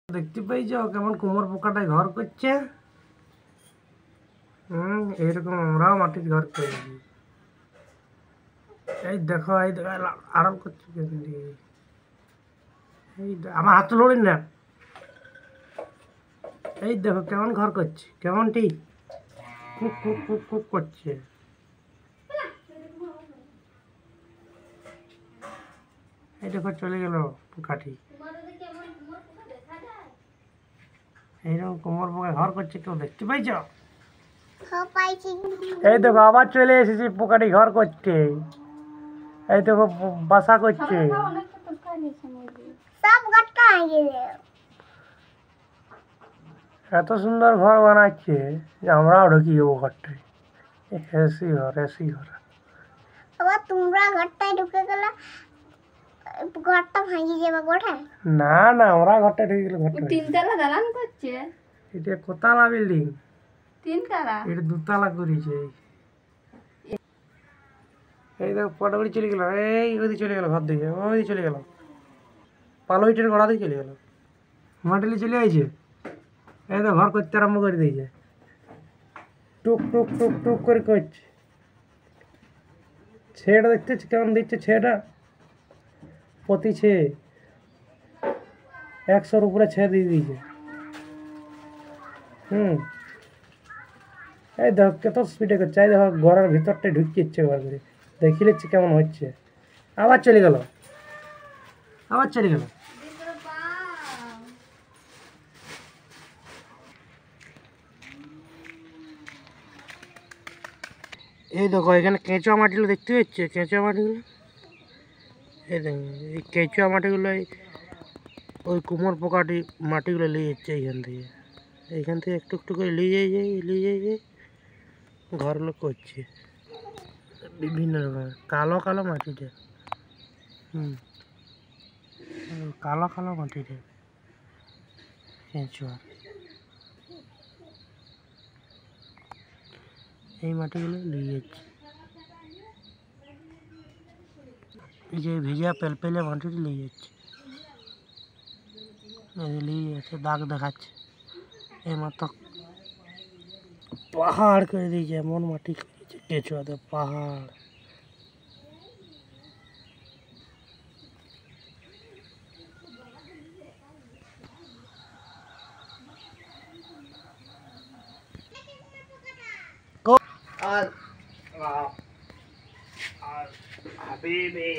দেখতে পাইছো কেমন কুমোর পোকাটায় ঘর করছে। এইরকম আমরাও মাটির ঘর করেছি। এই দেখো আরাম করছে আমার হাত লড়িন না। এই দেখো কেমন ঘর করছে, কেমন ঠিক কুক কুক কুক কুক করছে। এই দেখো চলে গেল পোকাটি। এইরকম কোমর পোকা ঘর করছে, কেউ দেখতে পাইছ? এই দেখো আবার চলে এসেছি, পোকাটি ঘর করছে। এই দেখো বাসা করছে। এত সুন্দর ঘর বানাচ্ছে যে আমরাও ঢুকি যাবো ঘরটায়। এসি ঘর, এসি ঘর। তোমরা ঘরটায় ঢুকে গেলে ঘরটা ভাঙিয়ে যাবে কোথায়? না না, আমরা ঘরটা ঢুকে গেলে ঘরটা তিনতলা দালান করছে। এটা কোতলা বিল্ডিং? তিনতলা। এটা দুতলা করেছে। এই দেখো পটাবড়ি চলে গেল। এই ওইদিকে চলে গেল, ঘর দিকে ওইদিকে চলে গেল, পালোইটের গোড়া দিয়ে চলে গেল। মাটিলি চলে আইছে। এই তো ঘর করতে আরম্ভ করে দিয়েছে। টুক টুক টুক টুক করে করছে। ছেটা দেখতে কেমন দিচ্ছে, ছেটা প্রতি ছে 100-র উপরে ছে দিয়ে দিয়েছে। এই দেখো কত স্পিডে করছে। এই দেখো ঘরের ভিতরটায় ঢুকিয়ে ইচ্ছে করে দেখি নিচ্ছে কেমন হচ্ছে। আবার চলে গেল, আবার চলে গেল। এই দেখো এখানে কেঁচুয়া মাটিগুলো দেখতে পাচ্ছে, কেঁচুয়া মাটিগুলো। এই দেখো এই কেঁচুয়া মাটিগুলো ওই কুমোর পোকাটি মাটিগুলো নিয়ে যাচ্ছে এইখান থেকে একটু একটু করে নিয়ে যাই ঘরগুলো করছে বিভিন্ন রকমের। কালো কালো মাটিতে, কালো কালো মাটিতে কেঁচুয়া। এই মাটিগুলো নিয়ে যাচ্ছে। এই যে ভিজা পেলপেলে মাটিটি নিয়ে যাচ্ছে, নিয়ে যাচ্ছে, দাগ দেখাচ্ছে। এই মাত্র পাহাড় করে দিয়েছে, এমন মাটি করেছে কেঁচুয়াতে পাহাড়। Habibi.